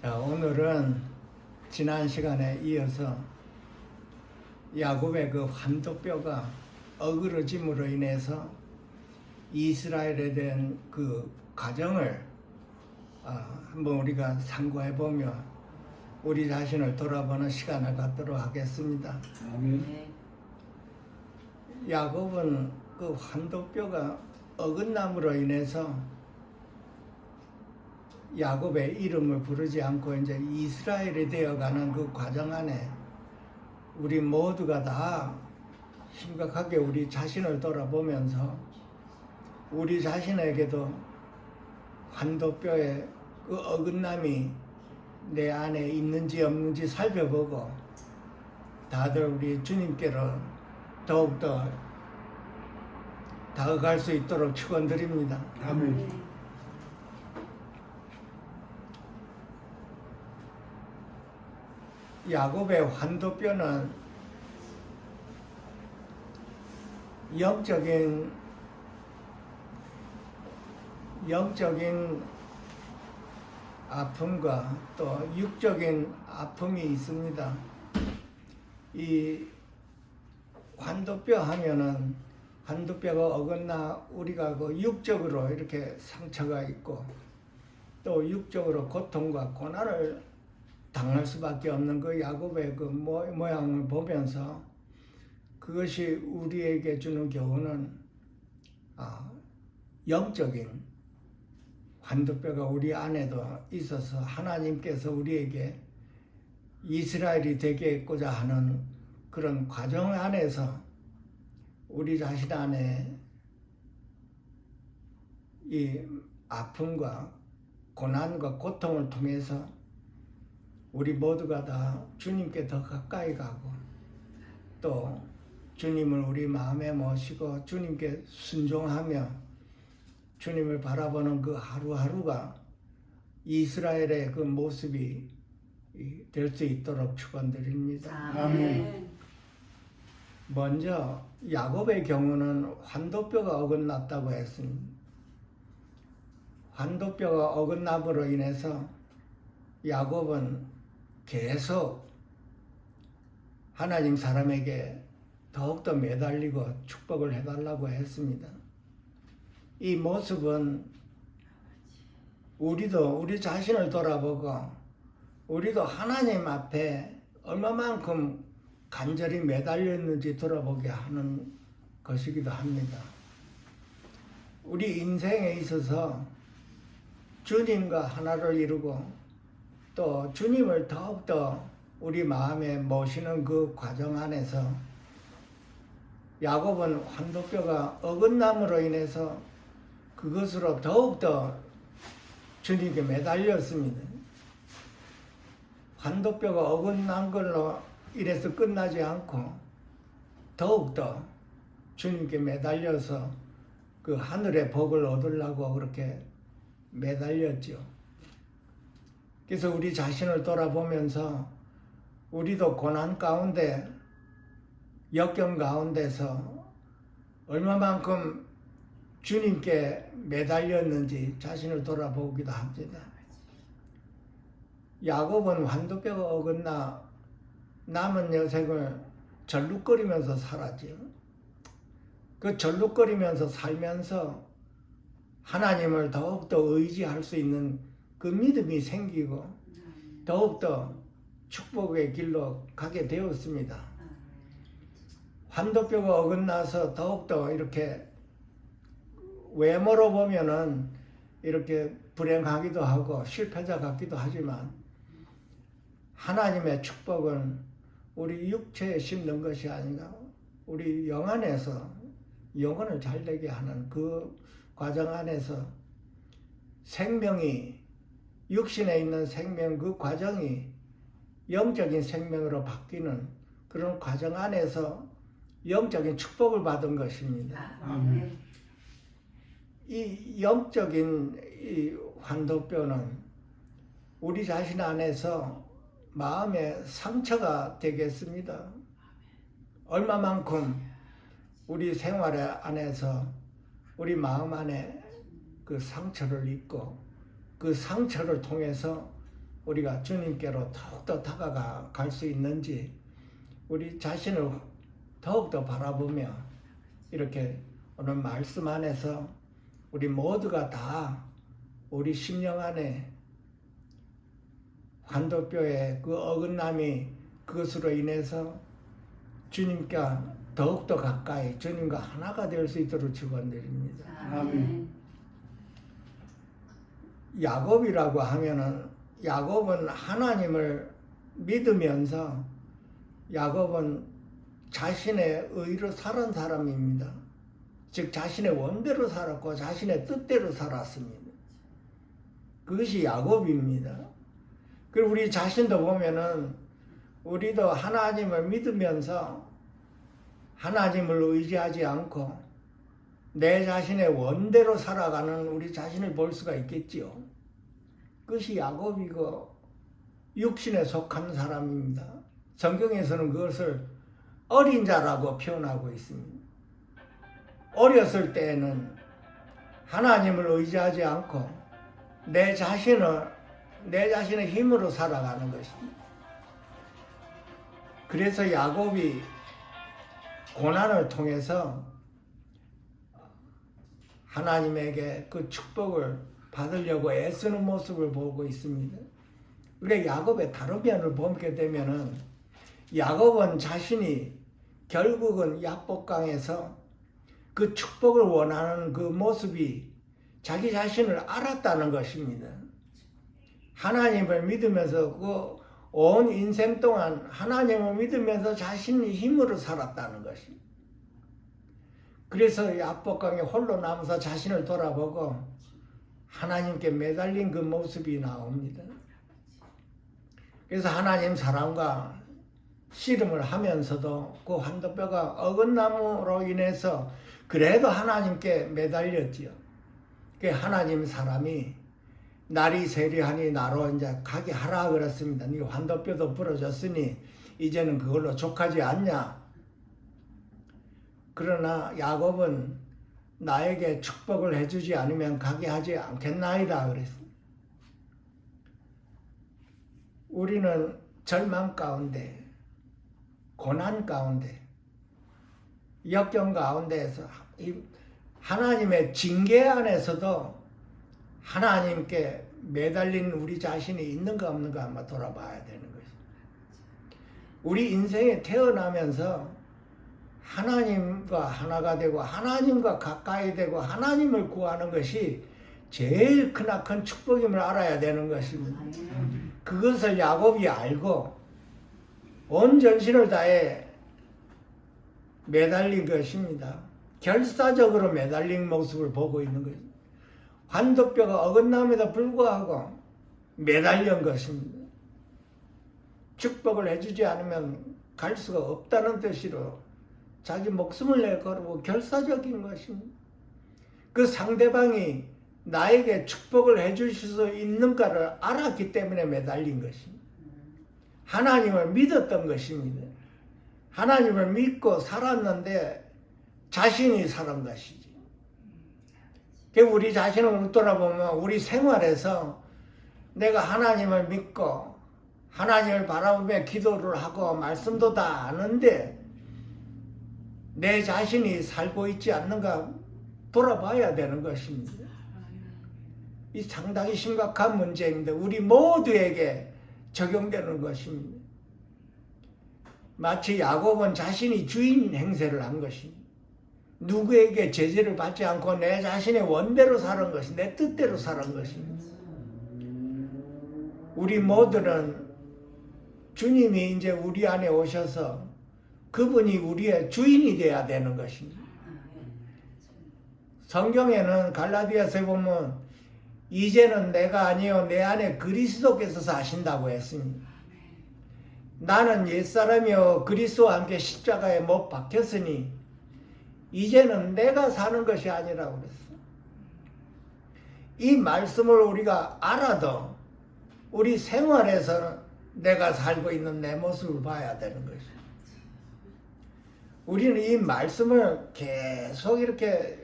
자, 오늘은 지난 시간에 이어서 야곱의 그 환도뼈가 어그러짐으로 인해서 이스라엘에 대한 그 과정을 한번 우리가 상고해 보며 우리 자신을 돌아보는 시간을 갖도록 하겠습니다. 아멘. 야곱은 그 환도뼈가 어긋남으로 인해서 야곱의 이름을 부르지 않고 이제 이스라엘이 되어가는 그 과정 안에 우리 모두가 다 심각하게 우리 자신을 돌아보면서 우리 자신에게도 환도뼈의 그 어긋남이 내 안에 있는지 없는지 살펴보고 다들 우리 주님께로 더욱더 다가갈 수 있도록 축원드립니다. 아멘. 야곱의 환도뼈는 영적인 아픔과 또 육적인 아픔이 있습니다. 이 환도뼈 하면은 환도뼈가 어긋나 우리가 그 육적으로 이렇게 상처가 있고 또 육적으로 고통과 고난을 당할 수밖에 없는 그 야곱의 그 모양을 보면서 그것이 우리에게 주는 교훈은 영적인 환도뼈가 우리 안에도 있어서 하나님께서 우리에게 이스라엘이 되게 했고자 하는 그런 과정 안에서 우리 자신 안에 이 아픔과 고난과 고통을 통해서 우리 모두가 다 주님께 더 가까이 가고 또 주님을 우리 마음에 모시고 주님께 순종하며 주님을 바라보는 그 하루하루가 이스라엘의 그 모습이 될 수 있도록 축원드립니다. 아멘. 먼저 야곱의 경우는 환도뼈가 어긋났다고 했습니다. 환도뼈가 어긋남으로 인해서 야곱은 계속 하나님 사람에게 더욱더 매달리고 축복을 해달라고 했습니다. 이 모습은 우리도 우리 자신을 돌아보고 우리도 하나님 앞에 얼마만큼 간절히 매달렸는지 돌아보게 하는 것이기도 합니다. 우리 인생에 있어서 주님과 하나를 이루고 또 주님을 더욱더 우리 마음에 모시는 그 과정 안에서 야곱은 환도뼈가 어긋남으로 인해서 그것으로 더욱더 주님께 매달렸습니다. 환도뼈가 어긋난 걸로 이래서 끝나지 않고 더욱더 주님께 매달려서 그 하늘의 복을 얻으려고 그렇게 매달렸죠. 그래서 우리 자신을 돌아보면서 우리도 고난 가운데 역경 가운데서 얼마만큼 주님께 매달렸는지 자신을 돌아보기도 합니다. 야곱은 환도뼈가 어긋나 남은 여생을 절룩거리면서 살았죠. 그 절룩거리면서 살면서 하나님을 더욱더 의지할 수 있는 그 믿음이 생기고 더욱더 축복의 길로 가게 되었습니다. 환도뼈가 어긋나서 더욱더 이렇게 외모로 보면은 이렇게 불행하기도 하고 실패자 같기도 하지만 하나님의 축복은 우리 육체에 심는 것이 아니라 우리 영 안에서 영혼을 잘되게 하는 그 과정 안에서 생명이 육신에 있는 생명 그 과정이 영적인 생명으로 바뀌는 그런 과정 안에서 영적인 축복을 받은 것입니다. 아멘. 이 영적인 이 환도뼈는 우리 자신 안에서 마음의 상처가 되겠습니다. 얼마만큼 우리 생활 안에서 우리 마음 안에 그 상처를 입고 그 상처를 통해서 우리가 주님께로 더욱더 다가가 갈 수 있는지 우리 자신을 더욱더 바라보며 이렇게 오늘 말씀 안에서 우리 모두가 다 우리 심령 안에 환도뼈의 그 어긋남이 그것으로 인해서 주님께 더욱더 가까이 주님과 하나가 될 수 있도록 축원드립니다. 아멘. 야곱이라고 하면은 야곱은 하나님을 믿으면서 야곱은 자신의 의로 살은 사람입니다. 즉 자신의 원대로 살았고 자신의 뜻대로 살았습니다. 그것이 야곱입니다. 그리고 우리 자신도 보면은 우리도 하나님을 믿으면서 하나님을 의지하지 않고 내 자신의 원대로 살아가는 우리 자신을 볼 수가 있겠지요. 그것이 야곱이고 육신에 속한 사람입니다. 성경에서는 그것을 어린 자라고 표현하고 있습니다. 어렸을 때에는 하나님을 의지하지 않고 내 자신의 힘으로 살아가는 것입니다. 그래서 야곱이 고난을 통해서 하나님에게 그 축복을 받으려고 애쓰는 모습을 보고 있습니다. 우리가 야곱의 다른 면을 보게 되면은 야곱은 자신이 결국은 야복강에서 그 축복을 원하는 그 모습이 자기 자신을 알았다는 것입니다. 하나님을 믿으면서 그 온 인생 동안 하나님을 믿으면서 자신의 힘으로 살았다는 것입니다. 그래서 야복강에 홀로 남아서 자신을 돌아보고 하나님께 매달린 그 모습이 나옵니다. 그래서 하나님 사람과 씨름을 하면서도 그 환도뼈가 어긋남으로 인해서 그래도 하나님께 매달렸지요. 그 하나님 사람이 날이 세리하니 나로 이제 가게 하라 그랬습니다. 네 환도뼈도 부러졌으니 이제는 그걸로 족하지 않냐. 그러나 야곱은 나에게 축복을 해주지 않으면 가게 하지 않겠나이다 그랬습니다. 우리는 절망 가운데, 고난 가운데, 역경 가운데에서 하나님의 징계 안에서도 하나님께 매달린 우리 자신이 있는가 없는가 한번 돌아봐야 되는 것입니다. 우리 인생에 태어나면서 하나님과 하나가 되고 하나님과 가까이 되고 하나님을 구하는 것이 제일 크나큰 축복임을 알아야 되는 것입니다. 그것을 야곱이 알고 온 전신을 다해 매달린 것입니다. 결사적으로 매달린 모습을 보고 있는 것입니다. 환도뼈가 어긋남에도 불구하고 매달린 것입니다. 축복을 해주지 않으면 갈 수가 없다는 뜻으로 자기 목숨을 내걸고 결사적인 것입니다. 그 상대방이 나에게 축복을 해주실 수 있는가를 알았기 때문에 매달린 것입니다. 하나님을 믿었던 것입니다. 하나님을 믿고 살았는데 자신이 살은 것이지. 우리 자신을 돌아보면 우리 생활에서 내가 하나님을 믿고 하나님을 바라보며 기도를 하고 말씀도 다 아는데 내 자신이 살고 있지 않는가 돌아봐야 되는 것입니다. 이 상당히 심각한 문제입니다. 우리 모두에게 적용되는 것입니다. 마치 야곱은 자신이 주인 행세를 한 것입니다. 누구에게 제재를 받지 않고 내 자신의 원대로 사는 것이 내 뜻대로 사는 것입니다. 우리 모두는 주님이 이제 우리 안에 오셔서 그분이 우리의 주인이 되어야 되는 것입니다. 성경에는 갈라디아서에 보면 이제는 내가 아니요 내 안에 그리스도께서 사신다고 했습니다. 나는 옛사람이요 그리스도와 함께 십자가에 못 박혔으니 이제는 내가 사는 것이 아니라고 그랬어. 이 말씀을 우리가 알아도 우리 생활에서는 내가 살고 있는 내 모습을 봐야 되는 것이. 우리는 이 말씀을 계속 이렇게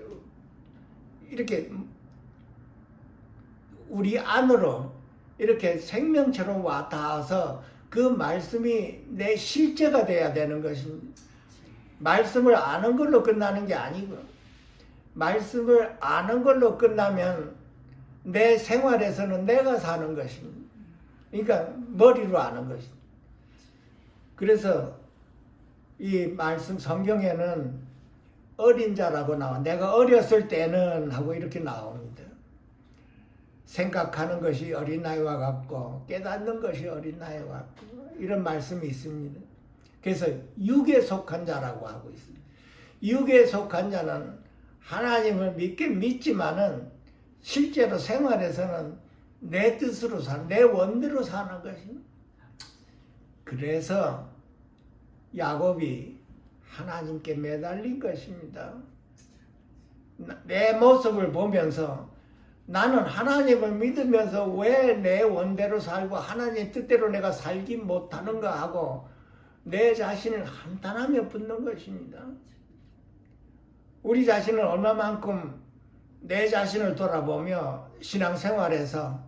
우리 안으로 이렇게 생명처럼 와 닿아서 그 말씀이 내 실제가 돼야 되는 것입니다. 말씀을 아는 걸로 끝나는 게 아니고, 말씀을 아는 걸로 끝나면 내 생활에서는 내가 사는 것입니다. 그러니까 머리로 아는 것입니다. 그래서 이 말씀 성경에는 어린 자라고 나와. 내가 어렸을 때는 하고 이렇게 나옵니다. 생각하는 것이 어린아이와 같고 깨닫는 것이 어린아이와 같고 이런 말씀이 있습니다. 그래서 육에 속한 자라고 하고 있습니다. 육에 속한 자는 하나님을 믿지만은 실제로 생활에서는 내 뜻으로 내 원대로 사는 것입니다. 그래서 야곱이 하나님께 매달린 것입니다. 내 모습을 보면서 나는 하나님을 믿으면서 왜 내 원대로 살고 하나님 뜻대로 내가 살기 못하는가 하고 내 자신을 한탄하며 붙는 것입니다. 우리 자신을 얼마만큼 내 자신을 돌아보며 신앙생활에서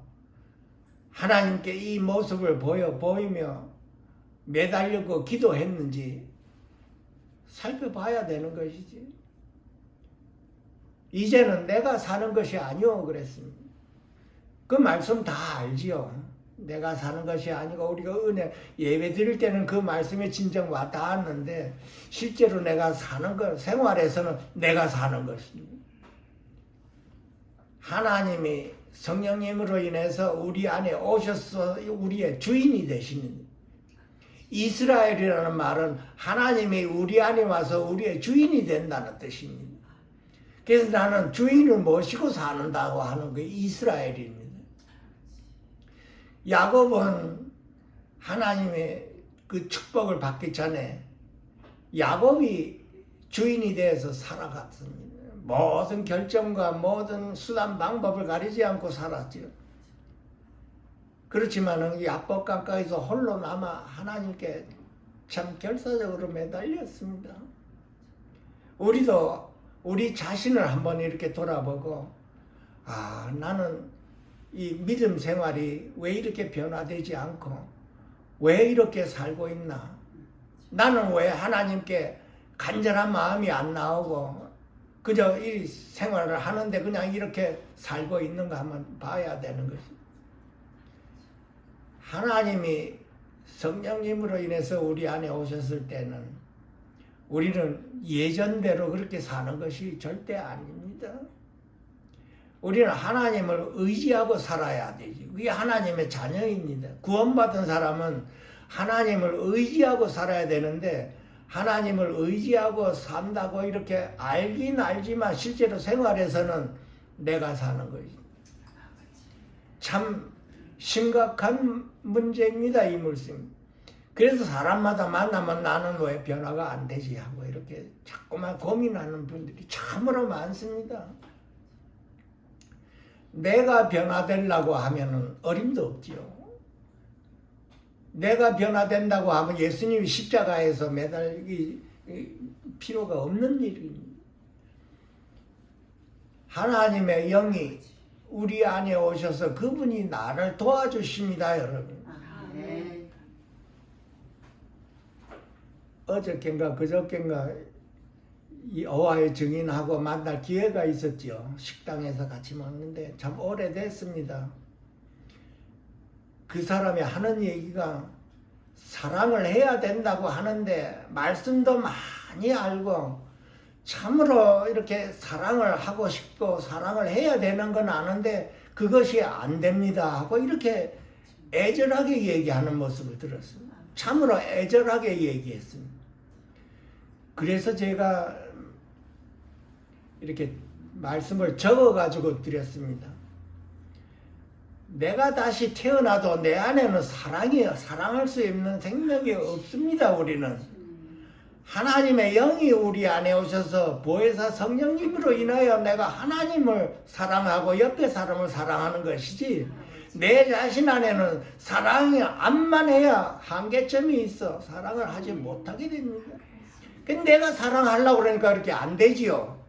하나님께 이 모습을 보이며 매달리고 기도했는지 살펴봐야 되는 것이지. 이제는 내가 사는 것이 아니오 그랬습니다. 그 말씀 다 알지요. 내가 사는 것이 아니고 우리가 은혜 예배 드릴 때는 그 말씀이 진정 와 닿았는데 실제로 내가 사는 것 생활에서는 내가 사는 것입니다. 하나님이 성령님으로 인해서 우리 안에 오셔서 우리의 주인이 되시는 이스라엘이라는 말은 하나님이 우리 안에 와서 우리의 주인이 된다는 뜻입니다. 그래서 나는 주인을 모시고 사는다고 하는 게 이스라엘입니다. 야곱은 하나님의 그 축복을 받기 전에 야곱이 주인이 되어서 살아갔습니다. 모든 결정과 모든 수단 방법을 가리지 않고 살았죠. 그렇지만 야복 가까이서 홀로 남아 하나님께 참 결사적으로 매달렸습니다. 우리도 우리 자신을 한번 이렇게 돌아보고 나는 이 믿음 생활이 왜 이렇게 변화되지 않고 왜 이렇게 살고 있나? 나는 왜 하나님께 간절한 마음이 안 나오고 그저 이 생활을 하는데 그냥 이렇게 살고 있는가 한번 봐야 되는 것입니다. 하나님이 성령님으로 인해서 우리 안에 오셨을 때는 우리는 예전대로 그렇게 사는 것이 절대 아닙니다. 우리는 하나님을 의지하고 살아야 되지. 그게 하나님의 자녀입니다. 구원받은 사람은 하나님을 의지하고 살아야 되는데 하나님을 의지하고 산다고 이렇게 알긴 알지만 실제로 생활에서는 내가 사는 거지. 참 심각한 문제입니다, 이 물씀. 그래서 사람마다 만나면 나는 왜 변화가 안 되지 하고 이렇게 자꾸만 고민하는 분들이 참으로 많습니다. 내가 변화되려고 하면 어림도 없지요. 내가 변화된다고 하면 예수님이 십자가에서 매달리기 필요가 없는 일입니다. 하나님의 영이 우리 안에 오셔서 그분이 나를 도와주십니다, 여러분. 네. 어저께인가 그저께인가 이 어와의 증인하고 만날 기회가 있었죠. 식당에서 같이 먹는데 참 오래됐습니다. 그 사람이 하는 얘기가 사랑을 해야 된다고 하는데 말씀도 많이 알고 참으로 이렇게 사랑을 하고 싶고 사랑을 해야 되는 건 아는데 그것이 안 됩니다 하고 이렇게 애절하게 얘기하는 모습을 들었습니다. 참으로 애절하게 얘기했습니다. 그래서 제가 이렇게 말씀을 적어가지고 드렸습니다. 내가 다시 태어나도 내 안에는 사랑할 수 있는 생명이 없습니다. 우리는 하나님의 영이 우리 안에 오셔서 보혜사 성령님으로 인하여 내가 하나님을 사랑하고 옆에 사람을 사랑하는 것이지 내 자신 안에는 사랑이 안만 해야 한계점이 있어 사랑을 하지 못하게 됩니다. 근데 내가 사랑하려고 그러니까 그렇게 안 되지요.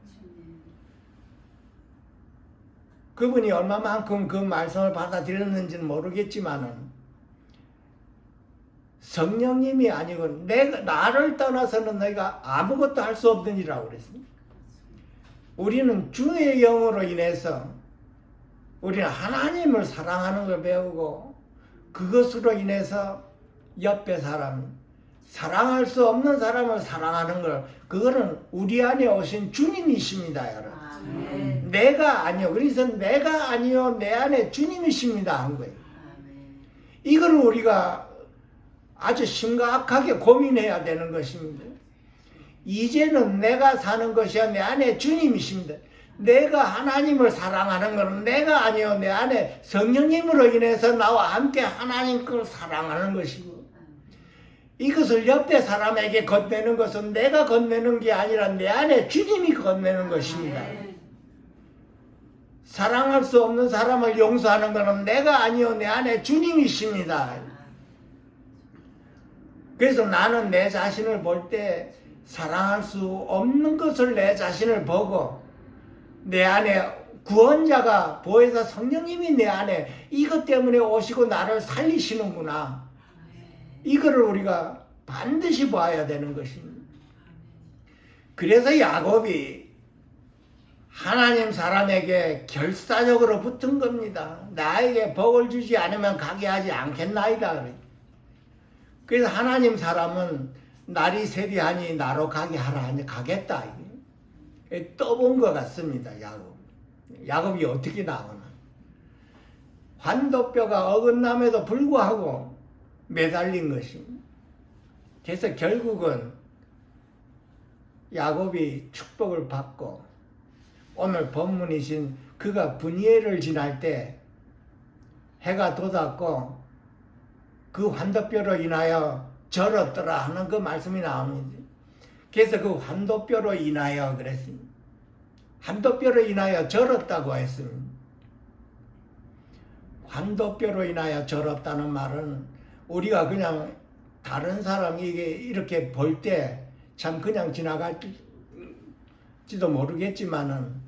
그분이 얼마만큼 그 말씀을 받아들였는지는 모르겠지만은 성령님이 아니고 나를 떠나서는 너희가 아무것도 할 수 없느니라고 그랬습니다. 우리는 주의 영으로 인해서 우리는 하나님을 사랑하는 걸 배우고 그것으로 인해서 옆에 사람, 사랑할 수 없는 사람을 사랑하는 걸, 그거는 우리 안에 오신 주님이십니다, 여러분. 아멘. 내가 아니요. 그래서 내가 아니요, 내 안에 주님이십니다 한 거예요. 아멘. 이걸 우리가 아주 심각하게 고민해야 되는 것입니다. 이제는 내가 사는 것이야, 내 안에 주님이십니다. 내가 하나님을 사랑하는 것은 내가 아니요, 내 안에 성령님으로 인해서 나와 함께 하나님 걸 사랑하는 것이고, 이것을 옆에 사람에게 건네는 것은 내가 건네는 게 아니라 내 안에 주님이 건네는 것입니다. 아멘. 사랑할 수 없는 사람을 용서하는 것은 내가 아니요, 내 안에 주님이십니다. 그래서 나는 내 자신을 볼 때 사랑할 수 없는 것을 내 자신을 보고, 내 안에 구원자가 보혜사 성령님이 내 안에 이것 때문에 오시고 나를 살리시는구나. 이거를 우리가 반드시 봐야 되는 것입니다. 그래서 야곱이 하나님 사람에게 결사적으로 붙은 겁니다. 나에게 복을 주지 않으면 가게 하지 않겠나이다. 그래서 하나님 사람은 날이 세리하니 나로 가게 하라 하니 가겠다. 떠본 것 같습니다. 야곱이 어떻게 나오나. 환도뼈가 어긋남에도 불구하고 매달린 것입니다. 그래서 결국은 야곱이 축복을 받고, 오늘 본문이신 그가 분이엘을 지날 때 해가 돋았고 그 환도뼈로 인하여 절었더라 하는 그 말씀이 나옵니다. 그래서 그 환도뼈로 인하여 그랬습니다. 환도뼈로 인하여 절었다고 했습니다. 환도뼈로 인하여 절었다는 말은 우리가 그냥 다른 사람이 이렇게 볼 때 참 그냥 지나갈지도 모르겠지만은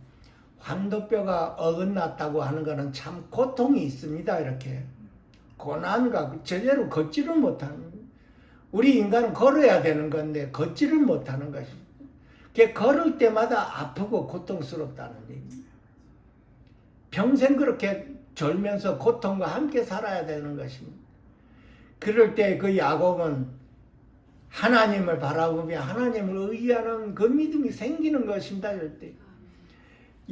환도뼈가 어긋났다고 하는 것은 참 고통이 있습니다. 이렇게 고난과 제대로 걷지를 못하는, 우리 인간은 걸어야 되는 건데 걷지를 못하는 것입니다. 그게 걸을 때마다 아프고 고통스럽다는 얘기입니다. 평생 그렇게 절면서 고통과 함께 살아야 되는 것입니다. 그럴 때 그 야곱은 하나님을 바라보며 하나님을 의지하는 그 믿음이 생기는 것입니다. 이럴 때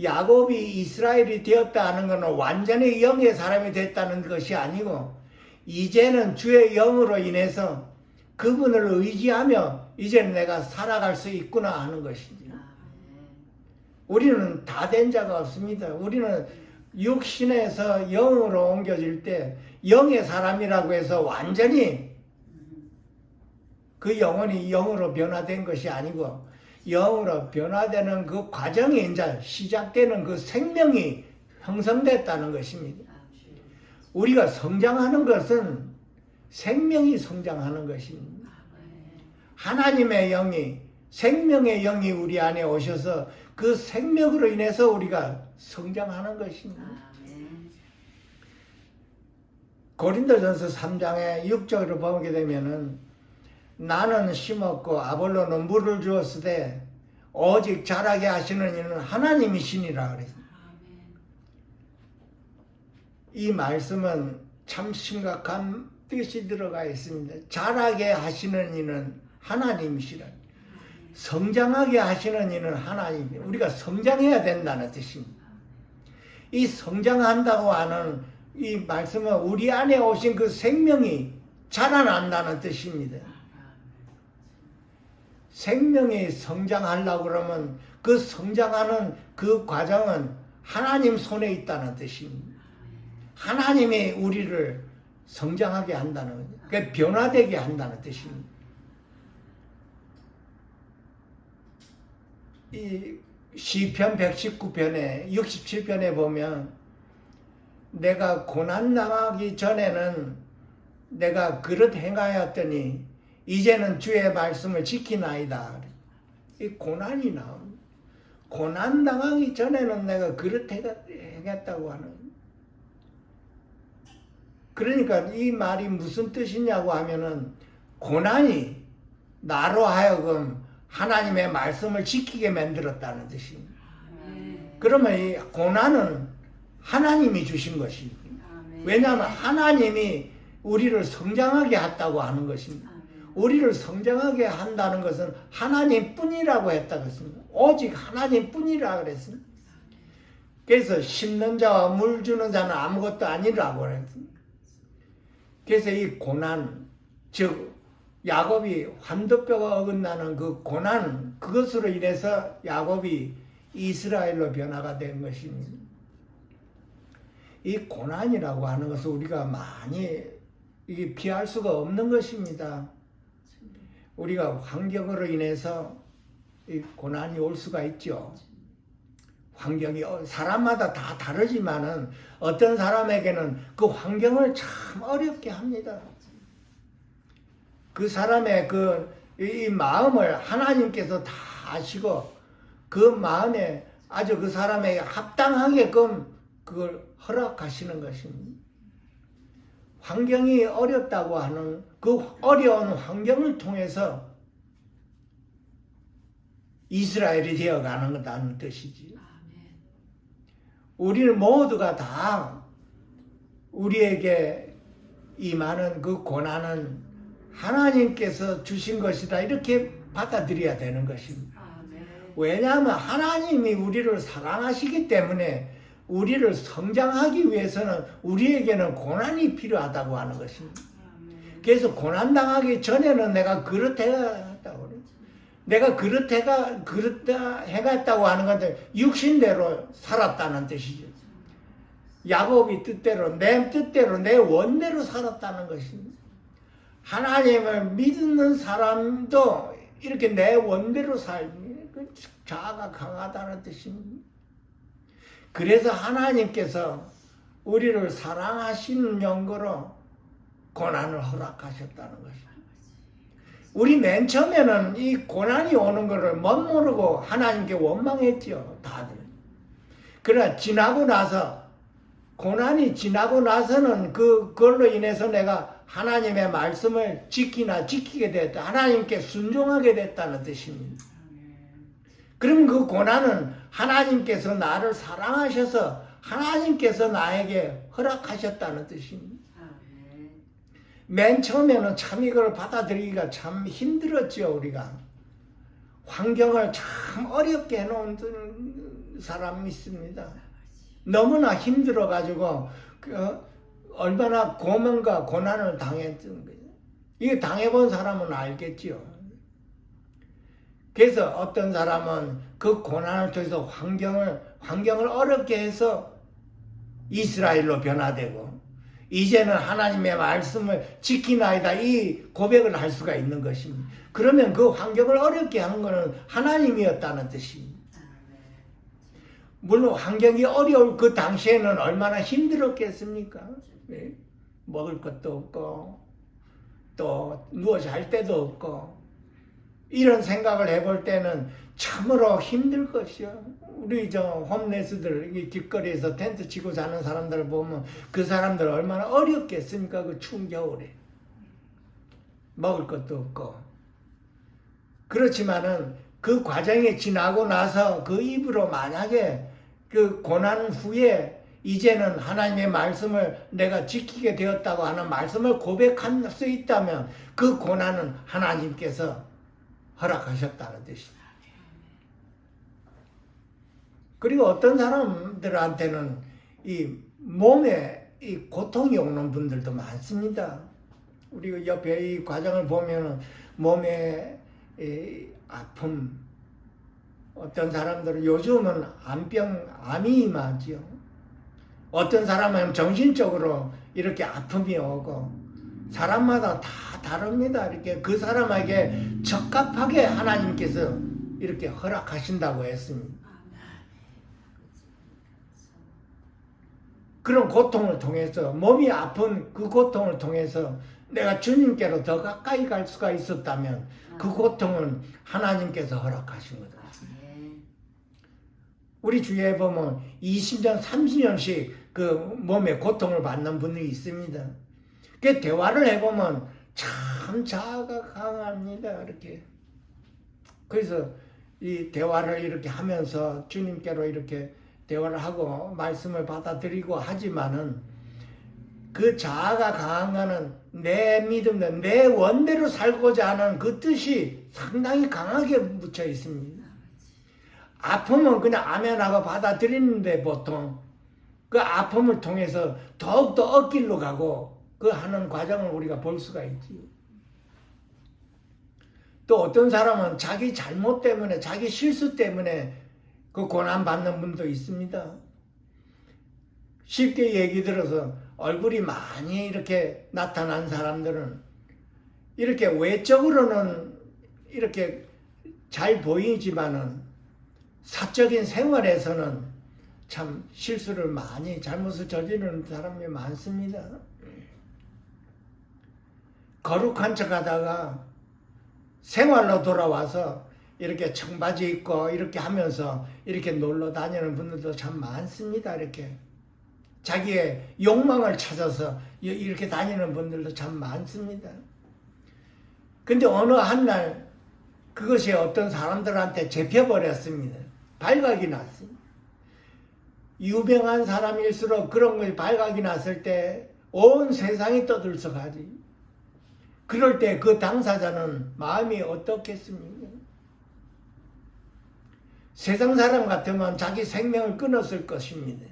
야곱이 이스라엘이 되었다 하는 것은 완전히 영의 사람이 됐다는 것이 아니고, 이제는 주의 영으로 인해서 그분을 의지하며 이제는 내가 살아갈 수 있구나 하는 것입니다. 우리는 다 된 자가 없습니다. 우리는 육신에서 영으로 옮겨질 때 영의 사람이라고 해서 완전히 그 영혼이 영으로 변화된 것이 아니고, 영으로 변화되는 그 과정이 이제 시작되는 그 생명이 형성됐다는 것입니다. 우리가 성장하는 것은 생명이 성장하는 것입니다. 하나님의 영이, 생명의 영이 우리 안에 오셔서 그 생명으로 인해서 우리가 성장하는 것입니다. 고린도전서 3장의 6절을 보게 되면은 나는 심었고 아볼로는 물을 주었으되 오직 자라게 하시는 이는 하나님이시니라 그랬습니다. 이 말씀은 참 심각한 뜻이 들어가 있습니다. 자라게 하시는 이는 하나님이시라. 성장하게 하시는 이는 하나님. 우리가 성장해야 된다는 뜻입니다. 이 성장한다고 하는 이 말씀은 우리 안에 오신 그 생명이 자라난다는 뜻입니다. 생명이 성장하려고 그러면 그 성장하는 그 과정은 하나님 손에 있다는 뜻입니다. 하나님이 우리를 성장하게 한다는 거죠. 그러니까 변화되게 한다는 뜻입니다. 이 시편 119편에 67편에 보면 내가 고난 당하기 전에는 내가 그릇 행하였더니 이제는 주의 말씀을 지키나이다. 이 고난이 나옵니다. 고난 당하기 전에는 내가 그렇게하겠다고 하는. 그러니까 이 말이 무슨 뜻이냐고 하면은 고난이 나로 하여금 하나님의 말씀을 지키게 만들었다는 뜻입니다. 아멘. 그러면 이 고난은 하나님이 주신 것입니다. 아멘. 왜냐하면 하나님이 우리를 성장하게 했다고 하는 것입니다. 아멘. 우리를 성장하게 한다는 것은 하나님뿐이라고 했다고 했습니다. 오직 하나님뿐이라고 그랬습니다. 그래서 심는 자와 물 주는 자는 아무것도 아니라고 그랬습니다. 그래서 이 고난, 즉 야곱이 환도뼈가 어긋나는 그 고난, 그것으로 인해서 야곱이 이스라엘로 변화가 된 것입니다. 이 고난이라고 하는 것은 우리가 많이 이게 피할 수가 없는 것입니다. 우리가 환경으로 인해서 이 고난이 올 수가 있죠. 환경이 사람마다 다 다르지만은 어떤 사람에게는 그 환경을 참 어렵게 합니다. 그 사람의 이 마음을 하나님께서 다 아시고 그 마음에 아주 그 사람에게 합당하게끔 그걸 허락하시는 것입니다. 환경이 어렵다고 하는 그 어려운 환경을 통해서 이스라엘이 되어가는 것다는 뜻이지. 우리 모두가 다 우리에게 임하는 그 고난은 하나님께서 주신 것이다 이렇게 받아들여야 되는 것입니다. 아멘. 왜냐하면 하나님이 우리를 사랑하시기 때문에 우리를 성장하기 위해서는 우리에게는 고난이 필요하다고 하는 것입니다. 아멘. 그래서 고난당하기 전에는 내가 그렇다고 그래요. 내가 그렇다 해갔다고 하는 건데 육신대로 살았다는 뜻이죠. 야곱이 뜻대로 내 원대로 살았다는 것입니다. 하나님을 믿는 사람도 이렇게 내 원대로 살면 자아가 강하다는 뜻입니다. 그래서 하나님께서 우리를 사랑하시는 용도로 고난을 허락하셨다는 것입니다. 우리 맨 처음에는 이 고난이 오는 것을 못 모르고 하나님께 원망했죠, 다들. 그러나 고난이 지나고 나서는 그걸로 인해서 내가 하나님의 말씀을 지키게 됐다. 하나님께 순종하게 됐다는 뜻입니다. 그럼 그 고난은 하나님께서 나를 사랑하셔서 하나님께서 나에게 허락하셨다는 뜻입니다. 맨 처음에는 참 이걸 받아들이기가 참 힘들었죠, 우리가. 환경을 참 어렵게 해놓은 사람이 있습니다. 너무나 힘들어가지고, 얼마나 고문과 고난을 당했던 거예요. 이게 당해본 사람은 알겠지요. 그래서 어떤 사람은 그 고난을 통해서 환경을 어렵게 해서 이스라엘로 변화되고, 이제는 하나님의 말씀을 지키나이다 이 고백을 할 수가 있는 것입니다. 그러면 그 환경을 어렵게 한 것은 하나님이었다는 뜻입니다. 물론 환경이 어려울 그 당시에는 얼마나 힘들었겠습니까? 네? 먹을 것도 없고 또 누워 잘 데도 없고 이런 생각을 해볼 때는 참으로 힘들 것이요. 우리 홈레스들 길거리에서 텐트 치고 자는 사람들을 보면 그 사람들 얼마나 어렵겠습니까? 그 추운 겨울에 먹을 것도 없고. 그렇지만은 그 과정이 지나고 나서 그 입으로 만약에 그 고난 후에 이제는 하나님의 말씀을 내가 지키게 되었다고 하는 말씀을 고백할 수 있다면 그 고난은 하나님께서 허락하셨다는 뜻입니다. 그리고 어떤 사람들한테는 이 몸에 이 고통이 오는 분들도 많습니다. 우리 옆에 이 과정을 보면 몸에 이 아픔, 어떤 사람들은 요즘은 암이 임하죠. 어떤 사람은 정신적으로 이렇게 아픔이 오고 사람마다 다 다릅니다. 이렇게 그 사람에게 적합하게 하나님께서 이렇게 허락하신다고 했습니다. 그런 고통을 통해서 몸이 아픈 그 고통을 통해서 내가 주님께로 더 가까이 갈 수가 있었다면 그 고통은 하나님께서 허락하신 거다. 우리 주위에 보면 20년, 30년씩 그 몸에 고통을 받는 분이 있습니다. 그 대화를 해보면 참 자아가 강합니다. 이렇게. 그래서 이 대화를 이렇게 하면서 주님께로 이렇게 대화를 하고 말씀을 받아들이고 하지만은 그 자아가 강한 거는 내 믿음, 내 원대로 살고자 하는 그 뜻이 상당히 강하게 묻혀 있습니다. 아픔은 그냥 아멘하고 받아들이는데 보통 그 아픔을 통해서 더욱더 얻길로 가고 그 하는 과정을 우리가 볼 수가 있지요. 또 어떤 사람은 자기 잘못 때문에, 자기 실수 때문에 그 고난받는 분도 있습니다. 쉽게 얘기 들어서 얼굴이 많이 이렇게 나타난 사람들은 이렇게 외적으로는 이렇게 잘 보이지만은 사적인 생활에서는 참 실수를 많이 잘못을 저지르는 사람이 많습니다. 거룩한 척 하다가 생활로 돌아와서 이렇게 청바지 입고 이렇게 하면서 이렇게 놀러 다니는 분들도 참 많습니다. 이렇게 자기의 욕망을 찾아서 이렇게 다니는 분들도 참 많습니다. 근데 어느 한날 그것이 어떤 사람들한테 잡혀버렸습니다. 발각이 났습니다. 유명한 사람일수록 그런 것이 발각이 났을 때 온 세상이 떠들썩하지. 그럴 때 그 당사자는 마음이 어떻겠습니까? 세상 사람 같으면 자기 생명을 끊었을 것입니다.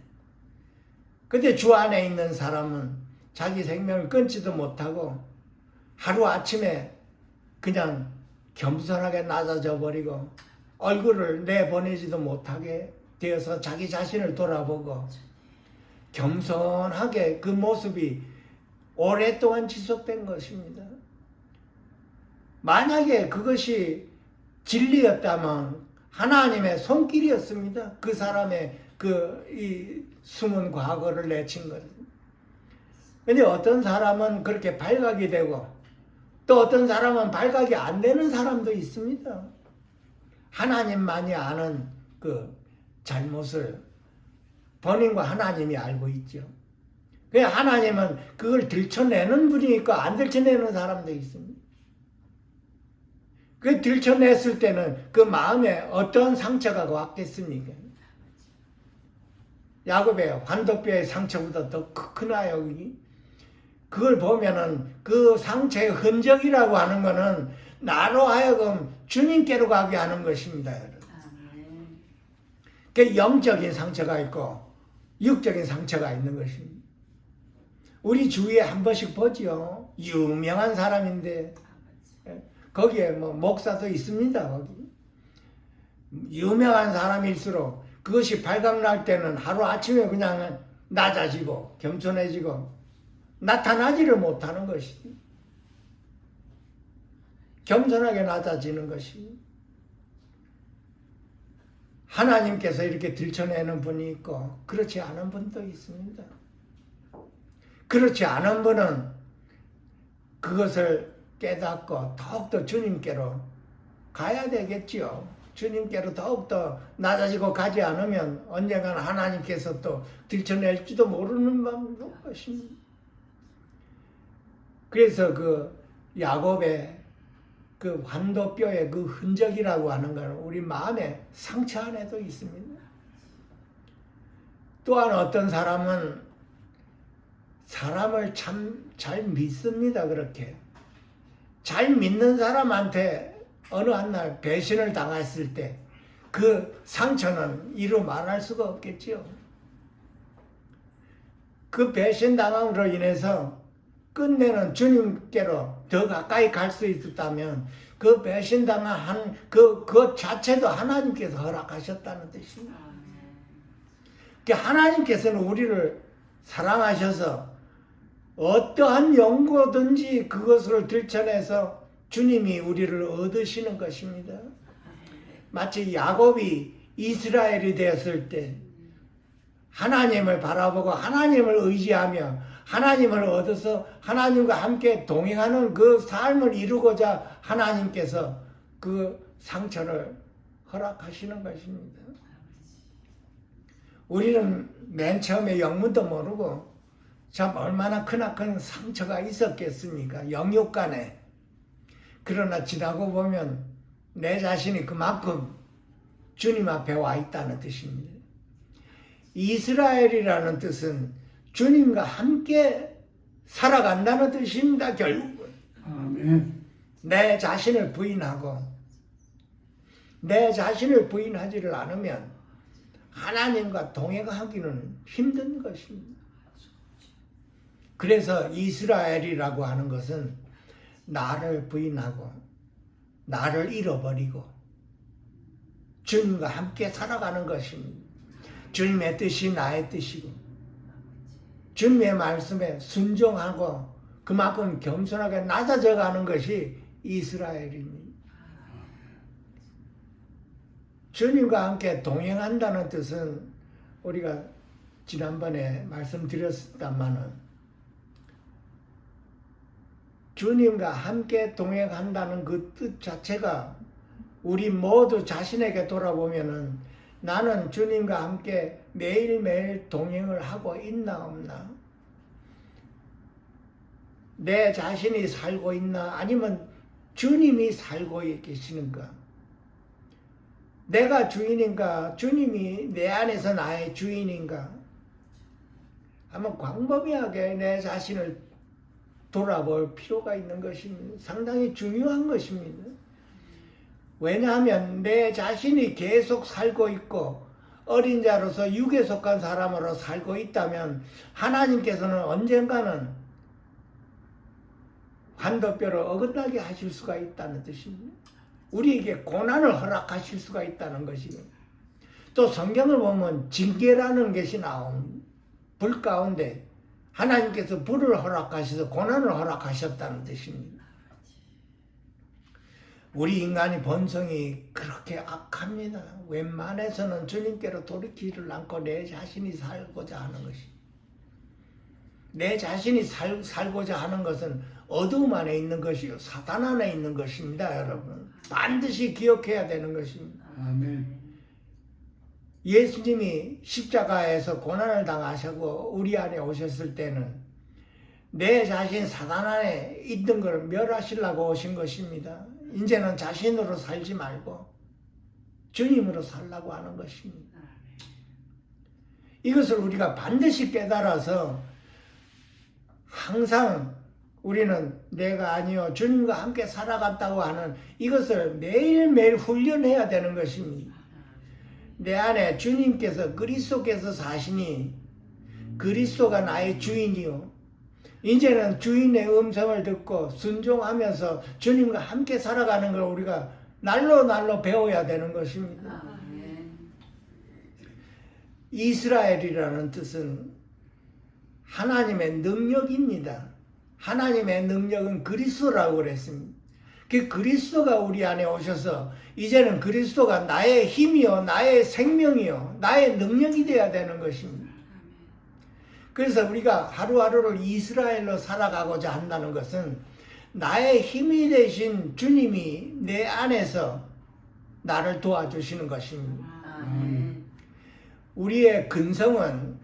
근데 주 안에 있는 사람은 자기 생명을 끊지도 못하고 하루아침에 그냥 겸손하게 낮아져 버리고 얼굴을 내보내지도 못하게 되어서 자기 자신을 돌아보고 겸손하게 그 모습이 오랫동안 지속된 것입니다. 만약에 그것이 진리였다면 하나님의 손길이었습니다. 그 사람의 이 숨은 과거를 내친 것은. 근데 어떤 사람은 그렇게 발각이 되고 또 어떤 사람은 발각이 안 되는 사람도 있습니다. 하나님만이 아는 그 잘못을 본인과 하나님이 알고 있죠. 그 하나님은 그걸 들춰내는 분이 있고 안 들춰내는 사람도 있습니다. 그 들춰냈을 때는 그 마음에 어떤 상처가 왔겠습니까? 야곱의 환도뼈의 상처보다 더 크나요? 그걸 보면은 그 상처의 흔적이라고 하는 거는 나로 하여금 주님께로 가게 하는 것입니다. 그 영적인 상처가 있고 육적인 상처가 있는 것입니다. 우리 주위에 한 번씩 보지요. 유명한 사람인데 거기에 뭐 목사도 있습니다. 거기 유명한 사람일수록 그것이 발각날 때는 하루아침에 그냥 낮아지고 겸손해지고 나타나지를 못하는 것이지. 겸손하게 낮아지는 것이. 하나님께서 이렇게 들춰내는 분이 있고 그렇지 않은 분도 있습니다. 그렇지 않은 분은 그것을 깨닫고 더욱더 주님께로 가야 되겠지요. 주님께로 더욱더 낮아지고 가지 않으면 언젠가는 하나님께서 또 들춰낼지도 모르는 것입니다. 그래서 그 야곱의 그 환도뼈의 그 흔적이라고 하는 것은 우리 마음의 상처 안에도 있습니다. 또한 어떤 사람은 사람을 참 잘 믿습니다. 그렇게 잘 믿는 사람한테 어느 한날 배신을 당했을 때 그 상처는 이루 말할 수가 없겠지요. 그 배신 당함으로 인해서 끝내는 주님께로 더 가까이 갈 수 있었다면 그 배신당한 그 자체도 하나님께서 허락하셨다는 뜻입니다. 하나님께서는 우리를 사랑하셔서 어떠한 연고든지 그것을 들춰내서 주님이 우리를 얻으시는 것입니다. 마치 야곱이 이스라엘이 되었을 때 하나님을 바라보고 하나님을 의지하며 하나님을 얻어서 하나님과 함께 동행하는 그 삶을 이루고자 하나님께서 그 상처를 허락하시는 것입니다. 우리는 맨 처음에 영문도 모르고 참 얼마나 크나큰 상처가 있었겠습니까? 영육 간에. 그러나 지나고 보면 내 자신이 그만큼 주님 앞에 와 있다는 뜻입니다. 이스라엘이라는 뜻은 주님과 함께 살아간다는 뜻입니다. 결국은 아멘. 내 자신을 부인하고 내 자신을 부인하지를 않으면 하나님과 동행하기는 힘든 것입니다. 그래서 이스라엘이라고 하는 것은 나를 부인하고 나를 잃어버리고 주님과 함께 살아가는 것입니다. 주님의 뜻이 나의 뜻이고 주님의 말씀에 순종하고 그만큼 겸손하게 낮아져 가는 것이 이스라엘입니다. 주님과 함께 동행한다는 뜻은 우리가 지난번에 말씀드렸다마는 주님과 함께 동행한다는 그 뜻 자체가 우리 모두 자신에게 돌아보면은 나는 주님과 함께 매일매일 동행을 하고 있나 없나? 내 자신이 살고 있나? 아니면 주님이 살고 계시는가? 내가 주인인가? 주님이 내 안에서 나의 주인인가? 한번 광범위하게 내 자신을 돌아볼 필요가 있는 것입니다. 상당히 중요한 것입니다. 왜냐하면 내 자신이 계속 살고 있고 어린 자로서 육에 속한 사람으로 살고 있다면 하나님께서는 언젠가는 환도뼈를 어긋나게 하실 수가 있다는 뜻입니다. 우리에게 고난을 허락하실 수가 있다는 것입니다. 또 성경을 보면 징계라는 것이 나옵니다. 불 가운데 하나님께서 불을 허락하셔서 고난을 허락하셨다는 뜻입니다. 우리 인간의 본성이 그렇게 악합니다. 웬만해서는 주님께로 돌이키지를 않고 내 자신이 살고자 하는 것입니다. 내 자신이 살고자 하는 것은 어두움 안에 있는 것이요 사단 안에 있는 것입니다. 여러분 반드시 기억해야 되는 것입니다. 아멘. 예수님이 십자가에서 고난을 당하시고 우리 안에 오셨을 때는 내 자신 사단 안에 있는 것을 멸하시려고 오신 것입니다. 이제는 자신으로 살지 말고 주님으로 살라고 하는 것입니다. 이것을 우리가 반드시 깨달아서 항상 우리는 내가 아니요 주님과 함께 살아갔다고 하는 이것을 매일매일 훈련해야 되는 것입니다. 내 안에 주님께서 그리스도께서 사시니 그리스도가 나의 주인이요 이제는 주인의 음성을 듣고 순종하면서 주님과 함께 살아가는 걸 우리가 날로 배워야 되는 것입니다. 이스라엘이라는 뜻은 하나님의 능력입니다. 하나님의 능력은 그리스도라고 그랬습니다. 그 그리스도가 우리 안에 오셔서 이제는 그리스도가 나의 힘이요 나의 생명이요 나의 능력이 되어야 되는 것입니다. 그래서 우리가 하루하루를 이스라엘로 살아가고자 한다는 것은 나의 힘이 되신 주님이 내 안에서 나를 도와주시는 것입니다. 우리의 근성은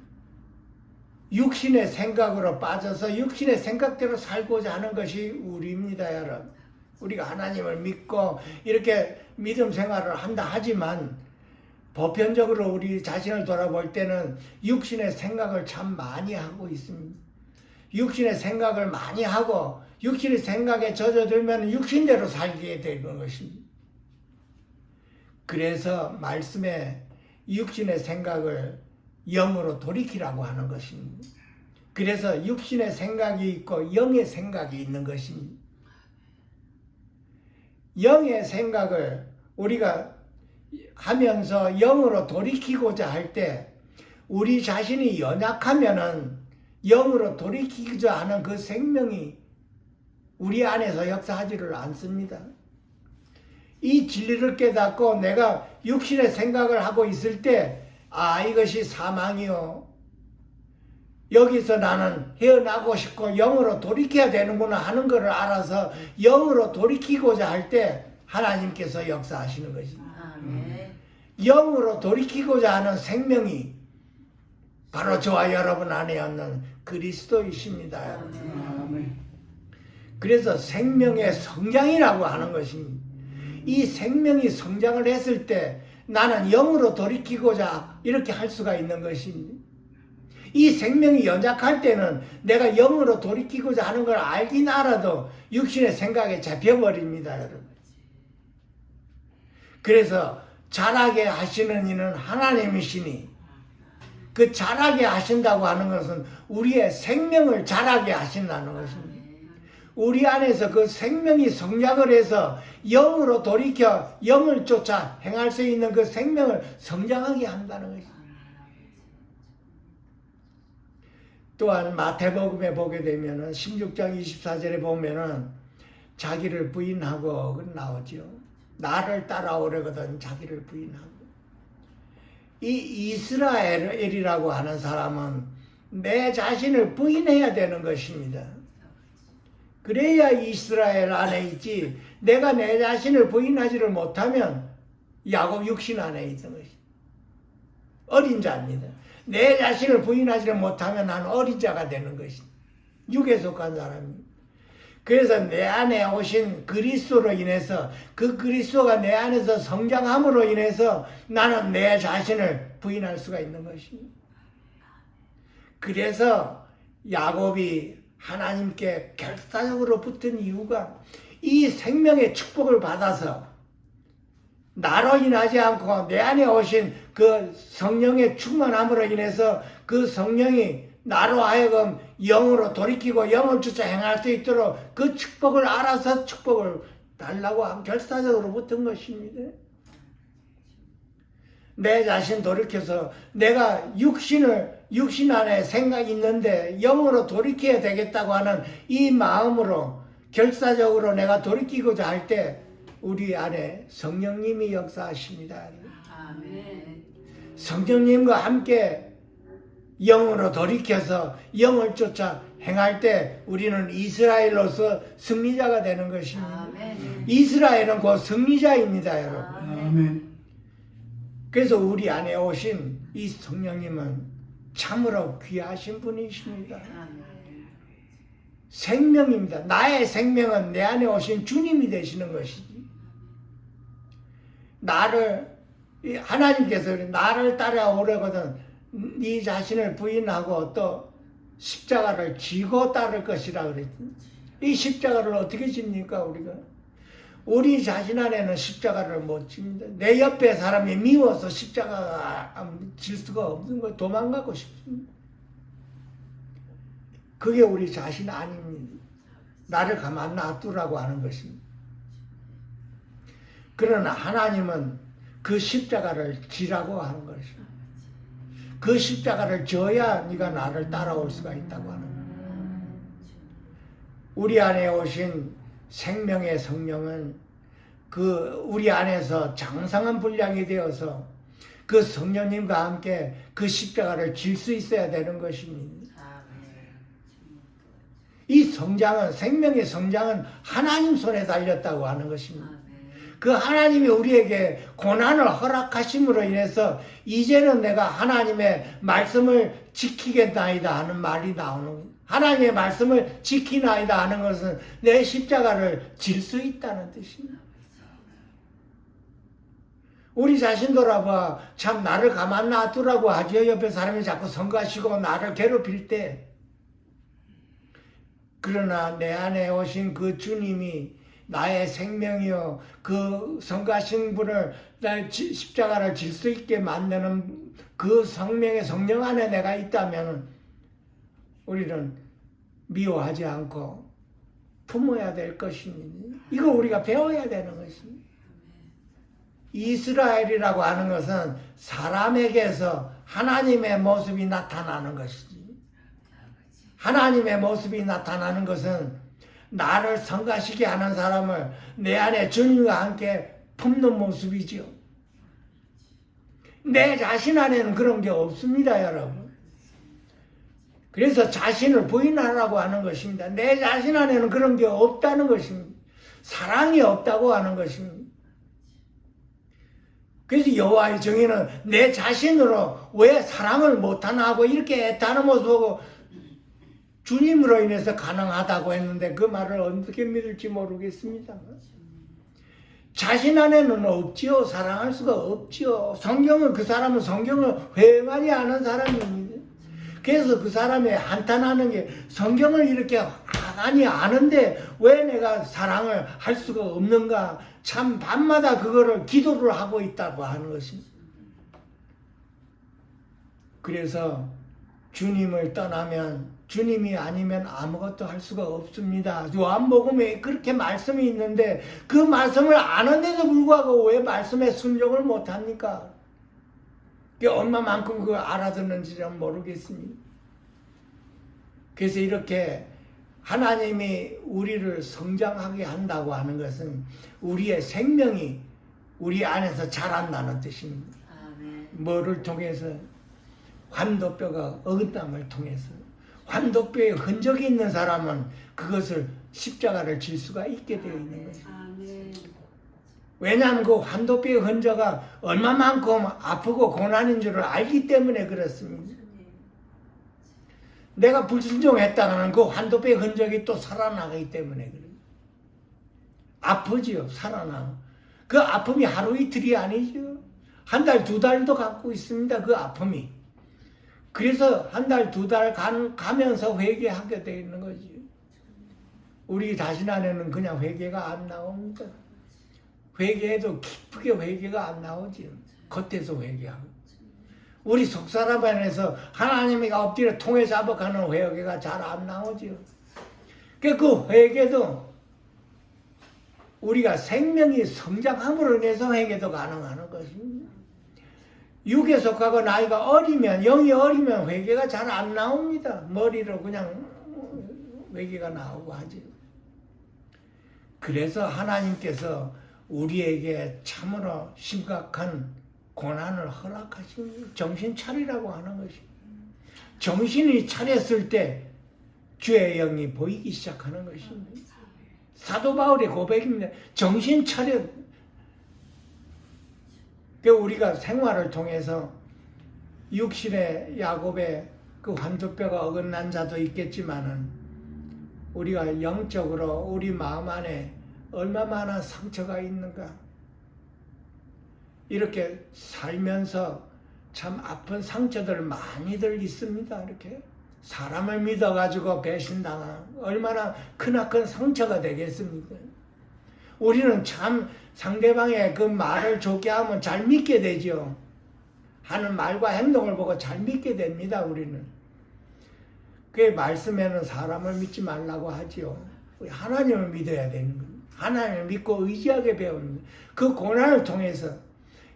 육신의 생각으로 빠져서 육신의 생각대로 살고자 하는 것이 우리입니다, 여러분. 우리가 하나님을 믿고 이렇게 믿음 생활을 한다 하지만 보편적으로 우리 자신을 돌아볼 때는 육신의 생각을 참 많이 하고 있습니다. 육신의 생각을 많이 하고 육신의 생각에 젖어들면 육신대로 살게 되는 것입니다. 그래서 말씀에 육신의 생각을 영으로 돌이키라고 하는 것입니다. 그래서 육신의 생각이 있고 영의 생각이 있는 것입니다. 영의 생각을 우리가 하면서 영으로 돌이키고자 할 때 우리 자신이 연약하면은 영으로 돌이키고자 하는 그 생명이 우리 안에서 역사하지를 않습니다. 이 진리를 깨닫고 내가 육신의 생각을 하고 있을 때 이것이 사망이요. 여기서 나는 헤어나고 싶고 영으로 돌이켜야 되는구나 하는 것을 알아서 영으로 돌이키고자 할 때 하나님께서 역사하시는 것입니다. 영으로 돌이키고자 하는 생명이 바로 저와 여러분 안에 있는 그리스도이십니다. 아멘. 그래서 생명의 성장이라고 하는 것입니다. 이 생명이 성장을 했을 때 나는 영으로 돌이키고자 이렇게 할 수가 있는 것입니다. 이 생명이 연약할 때는 내가 영으로 돌이키고자 하는 걸 알긴 알아도 육신의 생각에 잡혀버립니다, 여러분. 그래서 자라게 하시는 이는 하나님이시니 그 자라게 하신다고 하는 것은 우리의 생명을 자라게 하신다는 것입니다. 우리 안에서 그 생명이 성장을 해서 영으로 돌이켜 영을 쫓아 행할 수 있는 그 생명을 성장하게 한다는 것입니다. 또한 마태복음에 보게 되면은 16장 24절에 보면은 자기를 부인하고 나오죠. 나를 따라오려거든 자기를 부인하고. 이 이스라엘이라고 하는 사람은 내 자신을 부인해야 되는 것입니다. 그래야 이스라엘 안에 있지. 내가 내 자신을 부인하지를 못하면 야곱 육신 안에 있는 것입니다. 어린 자입니다. 내 자신을 부인하지를 못하면 나는 어린 자가 되는 것입니다. 육에 속한 사람입니다. 그래서 내 안에 오신 그리스도로 인해서 그 그리스도가 내 안에서 성장함으로 인해서 나는 내 자신을 부인할 수가 있는 것입니다. 그래서 야곱이 하나님께 결사적으로 붙은 이유가 이 생명의 축복을 받아서 나로 인하지 않고 내 안에 오신 그 성령의 충만함으로 인해서 그 성령이 나로 하여금 영으로 돌이키고 영을 쫓아 행할 수 있도록 그 축복을 알아서 축복을 달라고 결사적으로 붙은 것입니다. 내 자신 돌이켜서 내가 육신 안에 생각이 있는데 영으로 돌이켜야 되겠다고 하는 이 마음으로 결사적으로 내가 돌이키고자 할 때 우리 안에 성령님이 역사하십니다. 아멘. 성령님과 함께 영으로 돌이켜서 영을 쫓아 행할 때 우리는 이스라엘로서 승리자가 되는 것입니다. 아멘. 이스라엘은 곧 승리자입니다, 여러분. 아멘. 그래서 우리 안에 오신 이 성령님은 참으로 귀하신 분이십니다. 아멘. 생명입니다. 나의 생명은 내 안에 오신 주님이 되시는 것이지. 하나님께서 나를 따라오려거든 네 자신을 부인하고 또 십자가를 지고 따를 것이라 그랬지. 이 십자가를 어떻게 집니까, 우리가? 우리 자신 안에는 십자가를 못 집니다. 내 옆에 사람이 미워서 십자가가 질 수가 없는 거 도망가고 싶습니다. 그게 우리 자신 아닙니다. 나를 가만 놔두라고 하는 것입니다. 그러나 하나님은 그 십자가를 지라고 하는 것입니다. 그 십자가를 져야 네가 나를 따라올 수가 있다고 하는 거예요. 우리 안에 오신 생명의 성령은 그 우리 안에서 장성한 분량이 되어서 그 성령님과 함께 그 십자가를 질 수 있어야 되는 것입니다. 이 성장은, 생명의 성장은 하나님 손에 달렸다고 하는 것입니다. 그 하나님이 우리에게 고난을 허락하심으로 인해서 이제는 내가 하나님의 말씀을 지키겠나이다 하는 말이 나오는 거예요. 하나님의 말씀을 지키나이다 하는 것은 내 십자가를 질 수 있다는 뜻입니다. 우리 자신 돌아봐. 참 나를 가만 놔두라고 하죠. 옆에 사람이 자꾸 성가시고 나를 괴롭힐 때. 그러나 내 안에 오신 그 주님이 나의 생명이요 그 성가신 분을 십자가를 질 수 있게 만드는 그 성령의 성령 안에 내가 있다면 우리는 미워하지 않고 품어야 될 것입니다. 이거 우리가 배워야 되는 것입니다. 이스라엘이라고 하는 것은 사람에게서 하나님의 모습이 나타나는 것이지. 하나님의 모습이 나타나는 것은 나를 성가시게 하는 사람을 내 안에 주님과 함께 품는 모습이죠. 내 자신 안에는 그런 게 없습니다, 여러분. 그래서 자신을 부인하라고 하는 것입니다. 내 자신 안에는 그런 게 없다는 것입니다. 사랑이 없다고 하는 것입니다. 그래서 여호와의 정의는 내 자신으로 왜 사랑을 못하나 하고 이렇게 애타는 모습 보고 주님으로 인해서 가능하다고 했는데 그 말을 어떻게 믿을지 모르겠습니다. 자신 안에는 없지요. 사랑할 수가 없지요. 성경은 그 사람은 성경을 회개하지 않은 사람입니다. 그래서 그 사람이 한탄하는 게 성경을 이렇게 아니 아는데 왜 내가 사랑을 할 수가 없는가. 참 밤마다 그거를 기도를 하고 있다고 하는 것입니다. 그래서 주님을 떠나면 주님이 아니면 아무것도 할 수가 없습니다. 요한복음에 그렇게 말씀이 있는데 그 말씀을 아는데도 불구하고 왜 말씀에 순종을 못합니까? 그게 얼마만큼 그걸 알아듣는지는 모르겠습니다. 그래서 이렇게 하나님이 우리를 성장하게 한다고 하는 것은 우리의 생명이 우리 안에서 자란다는 뜻입니다. 아멘. 뭐를 통해서? 환도뼈가 어긋남을 통해서. 환도뼈에 흔적이 있는 사람은 그것을 십자가를 질 수가 있게 되어 있는 거죠. 아멘. 왜냐하면 그 환도뼈의 흔적이 얼마만큼 아프고 고난인 줄을 알기 때문에 그렇습니다. 내가 불순종했다가는 그 환도뼈의 흔적이 또 살아나기 때문에 그래요. 아프지요, 살아나. 그 아픔이 하루 이틀이 아니죠. 한 달, 두 달도 갖고 있습니다, 그 아픔이. 그래서 한 달, 두 달 가면서 회개하게 되어 있는 거지. 우리 자신 안에는 그냥 회개가 안 나옵니다. 회개해도 깊게 회개가 안 나오지. 겉에서 회개하고. 우리 속사람 안에서 하나님이 엎드려 통에 잡아가는 회개가 잘 안 나오죠. 그 회개도 우리가 생명이 성장함으로 인해서 회개도 가능한 것입니다. 육에 속하고 나이가 어리면, 영이 어리면 회개가 잘 안 나옵니다. 머리로 그냥 회개가 나오고 하죠. 그래서 하나님께서 우리에게 참으로 심각한 고난을 허락하십니다. 정신 차리라고 하는 것입니다. 정신이 차렸을 때 주의 영이 보이기 시작하는 것입니다. 사도 바울의 고백입니다. 정신 차려. 우리가 생활을 통해서 육신의 야곱의 그 환도뼈가 어긋난 자도 있겠지만은 우리가 영적으로 우리 마음 안에 얼마나 상처가 있는가. 이렇게 살면서 참 아픈 상처들 많이들 있습니다. 이렇게 사람을 믿어가지고 배신당한 얼마나 크나큰 상처가 되겠습니까? 우리는 참 상대방의 그 말을 좋게 하면 잘 믿게 되죠. 하는 말과 행동을 보고 잘 믿게 됩니다. 우리는. 그 말씀에는 사람을 믿지 말라고 하지요. 우리 하나님을 믿어야 되는 거예요. 하나님을 믿고 의지하게 배웁니다. 그 고난을 통해서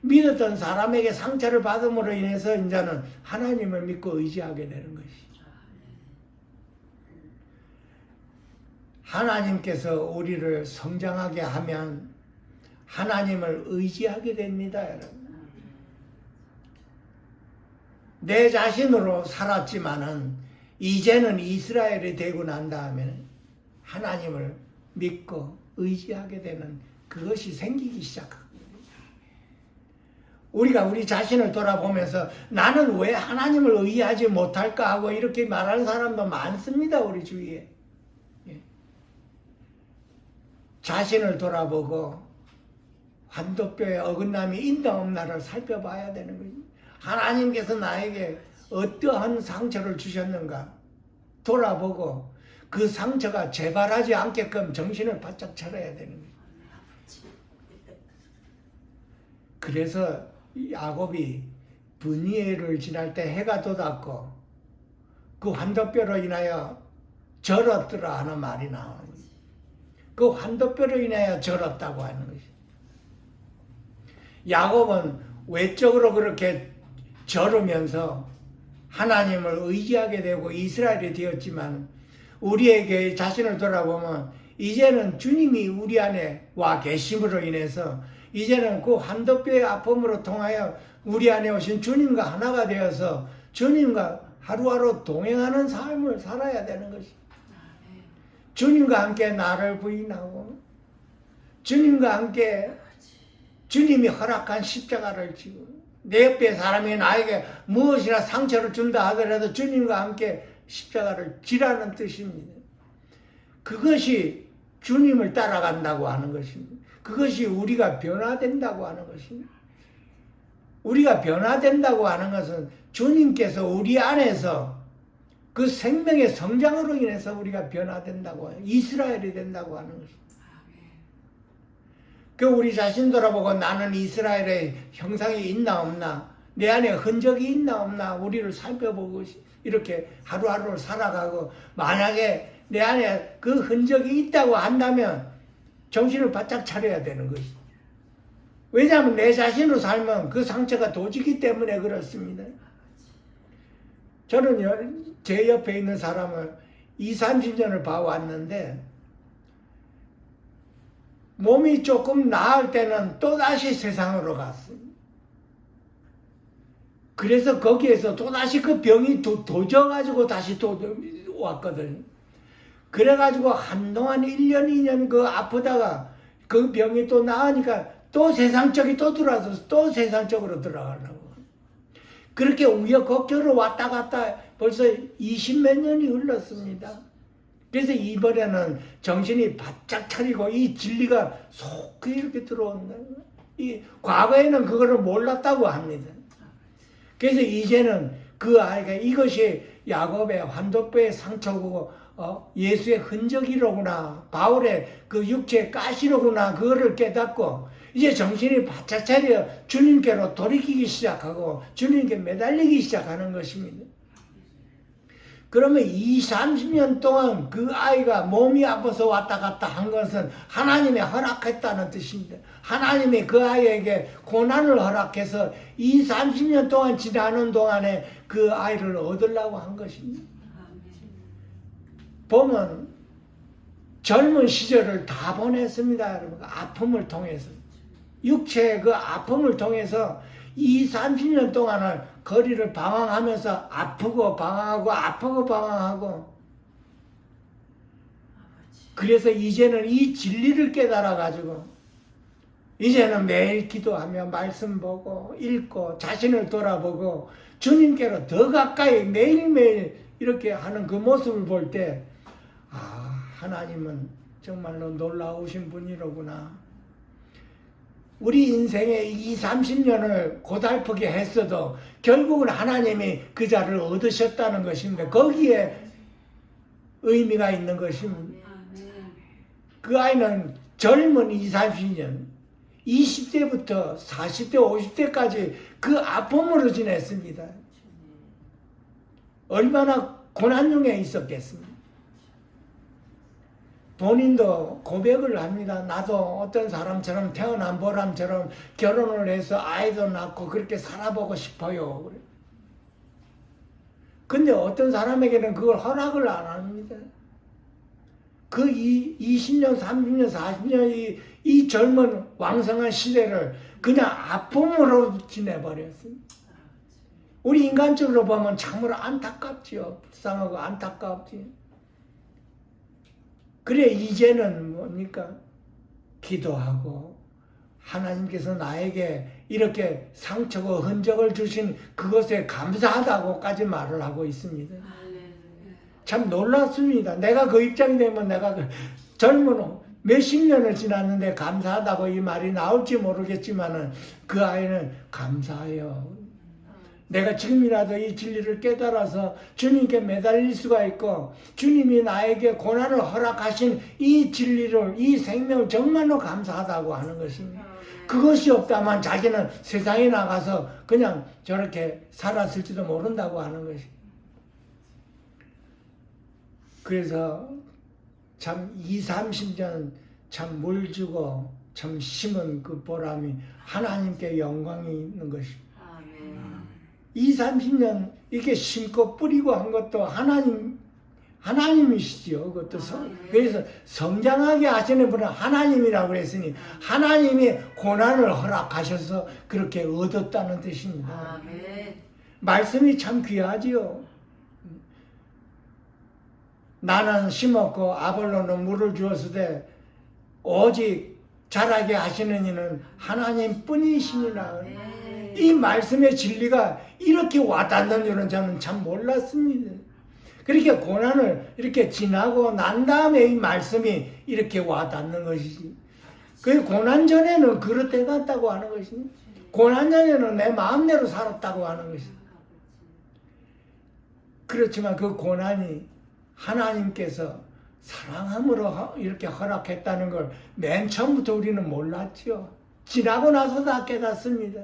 믿었던 사람에게 상처를 받음으로 인해서 이제는 하나님을 믿고 의지하게 되는 것이죠. 하나님께서 우리를 성장하게 하면 하나님을 의지하게 됩니다, 여러분. 내 자신으로 살았지만은 이제는 이스라엘이 되고 난 다음에 하나님을 믿고 의지하게 되는 그것이 생기기 시작합니다. 우리가 우리 자신을 돌아보면서 나는 왜 하나님을 의지하지 못할까 하고 이렇게 말하는 사람도 많습니다, 우리 주위에. 자신을 돌아보고 환도뼈에 어긋남이 있나 없나를 살펴봐야 되는 거지. 하나님께서 나에게 어떠한 상처를 주셨는가 돌아보고 그 상처가 재발하지 않게끔 정신을 바짝 차려야 되는 거예요. 그래서 야곱이 브니엘을 지날 때 해가 돋았고 그 환도뼈로 인하여 절었더라 하는 말이 나오는 거예요. 그 환도뼈로 인하여 절었다고 하는 것이. 야곱은 외적으로 그렇게 절으면서 하나님을 의지하게 되고 이스라엘이 되었지만 우리에게 자신을 돌아보면 이제는 주님이 우리 안에 와 계심으로 인해서 이제는 그 환도뼈의 아픔으로 통하여 우리 안에 오신 주님과 하나가 되어서 주님과 하루하루 동행하는 삶을 살아야 되는 것이. 주님과 함께 나를 부인하고 주님과 함께 주님이 허락한 십자가를 지고 내 옆에 사람이 나에게 무엇이나 상처를 준다 하더라도 주님과 함께 십자가를 지라는 뜻입니다. 그것이 주님을 따라간다고 하는 것입니다. 그것이 우리가 변화된다고 하는 것입니다. 우리가 변화된다고 하는 것은 주님께서 우리 안에서 그 생명의 성장으로 인해서 우리가 변화된다고 해요. 이스라엘이 된다고 하는 것입니다. 그 우리 자신 돌아보고 나는 이스라엘의 형상이 있나 없나, 내 안에 흔적이 있나 없나 우리를 살펴보고 이렇게 하루하루를 살아가고, 만약에 내 안에 그 흔적이 있다고 한다면 정신을 바짝 차려야 되는 것이죠. 왜냐하면 내 자신으로 살면 그 상처가 도지기 때문에 그렇습니다. 저는 제 옆에 있는 사람을 20, 30년을 봐왔는데 몸이 조금 나을 때는 또다시 세상으로 갔습니다. 그래서 거기에서 또다시 그 병이 도져가지고 다시 또 왔거든요. 그래가지고 한동안 1년, 2년 그 아프다가 그 병이 또 나으니까 또 세상적이 또 들어와서 또 세상적으로 들어가려고. 그렇게 우여곡절로 왔다 갔다 벌써 20몇 년이 흘렀습니다. 그래서 이번에는 정신이 바짝 차리고 이 진리가 속 이렇게 들어온다. 과거에는 그거를 몰랐다고 합니다. 그래서 이제는 그 아이가 이것이 야곱의 환독부의 상처고 예수의 흔적이로구나, 바울의 그 육체의 가시로구나, 그거를 깨닫고 이제 정신이 바짝 차려 주님께로 돌이키기 시작하고 주님께 매달리기 시작하는 것입니다. 그러면 20, 30년 동안 그 아이가 몸이 아파서 왔다 갔다 한 것은 하나님이 허락했다는 뜻입니다. 하나님이 그 아이에게 고난을 허락해서 20, 30년 동안 지나는 동안에 그 아이를 얻으려고 한 것입니다. 보면 젊은 시절을 다 보냈습니다. 여러분. 아픔을 통해서. 육체의 그 아픔을 통해서 20, 30년 동안을 거리를 방황하면서 아프고 방황하고 아프고 방황하고, 그래서 이제는 이 진리를 깨달아 가지고 이제는 매일 기도하며 말씀 보고 읽고 자신을 돌아보고 주님께로 더 가까이 매일매일 이렇게 하는 그 모습을 볼 때, 하나님은 정말로 놀라우신 분이로구나. 우리 인생에 20, 30년을 고달프게 했어도 결국은 하나님이 그 자를 얻으셨다는 것입니다. 거기에 의미가 있는 것입니다. 그 아이는 젊은 20, 30년, 20대부터 40대, 50대까지 그 아픔으로 지냈습니다. 얼마나 고난 중에 있었겠습니까? 본인도 고백을 합니다. 나도 어떤 사람처럼 태어난 보람처럼 결혼을 해서 아이도 낳고 그렇게 살아보고 싶어요. 그래. 근데 어떤 사람에게는 그걸 허락을 안 합니다. 그 20년, 30년, 40년 이 젊은 왕성한 시대를 그냥 아픔으로 지내버렸습니다. 우리 인간적으로 보면 참으로 안타깝지요. 불쌍하고 안타깝지. 그래 이제는 뭡니까? 기도하고 하나님께서 나에게 이렇게 상처고 흔적을 주신 그것에 감사하다고까지 말을 하고 있습니다. 참 놀랐습니다. 내가 그 입장이 되면 내가 젊은 몇십 년을 지났는데 감사하다고 이 말이 나올지 모르겠지만은 그 아이는 감사해요. 내가 지금이라도 이 진리를 깨달아서 주님께 매달릴 수가 있고 주님이 나에게 고난을 허락하신 이 진리를, 이 생명을 정말로 감사하다고 하는 것입니다. 그것이 없다면 자기는 세상에 나가서 그냥 저렇게 살았을지도 모른다고 하는 것입니다. 그래서 참 20, 30년 참 물주고 참 심은 그 보람이 하나님께 영광이 있는 것입니다. 20, 30년 이렇게 심고 뿌리고 한 것도 하나님이시지요. 그것도 그래서 성장하게 하시는 분은 하나님이라고 그랬으니 하나님이 고난을 허락하셔서 그렇게 얻었다는 뜻입니다. 말씀이 참 귀하지요. 나는 심었고 아볼로는 물을 주었으되 오직 자라게 하시는 이는 하나님 뿐이시니라. 네. 이 말씀의 진리가 이렇게 와닿는 줄은 저는 참 몰랐습니다. 그렇게 고난을 이렇게 지나고 난 다음에 이 말씀이 이렇게 와닿는 것이지. 그 고난 전에는 그릇돼 갔다고 하는 것이니, 고난 전에는 내 마음대로 살았다고 하는 것이니. 그렇지만 그 고난이 하나님께서 사랑함으로 이렇게 허락했다는 걸 맨 처음부터 우리는 몰랐죠. 지나고 나서 다 깨닫습니다.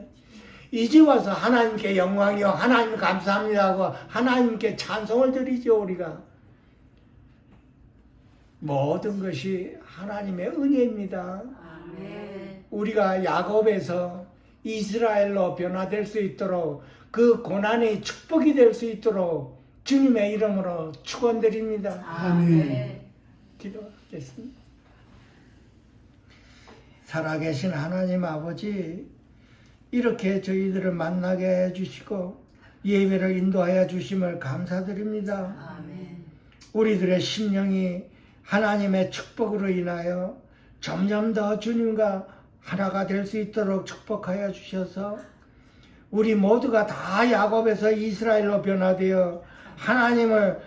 이제 와서 하나님께 영광이요, 하나님 감사합니다 하고 하나님께 찬송을 드리죠. 우리가 모든 것이 하나님의 은혜입니다. 아멘. 우리가 야곱에서 이스라엘로 변화될 수 있도록, 그 고난이 축복이 될 수 있도록 주님의 이름으로 축원드립니다. 아멘. 기도하겠습니다. 살아계신 하나님 아버지, 이렇게 저희들을 만나게 해주시고 예배를 인도하여 주심을 감사드립니다. 아멘. 우리들의 심령이 하나님의 축복으로 인하여 점점 더 주님과 하나가 될 수 있도록 축복하여 주셔서 우리 모두가 다 야곱에서 이스라엘로 변화되어 하나님을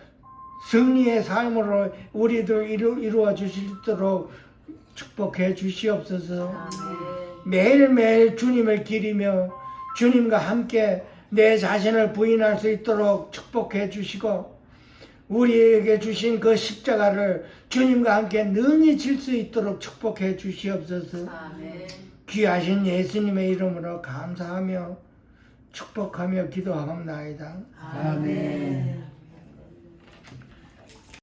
승리의 삶으로 우리들 이루어 주시도록 축복해 주시옵소서. 아멘. 매일매일 주님을 기리며 주님과 함께 내 자신을 부인할 수 있도록 축복해 주시고, 우리에게 주신 그 십자가를 주님과 함께 능히 질 수 있도록 축복해 주시옵소서. 아멘. 귀하신 예수님의 이름으로 감사하며 축복하며 기도하옵나이다. 아멘.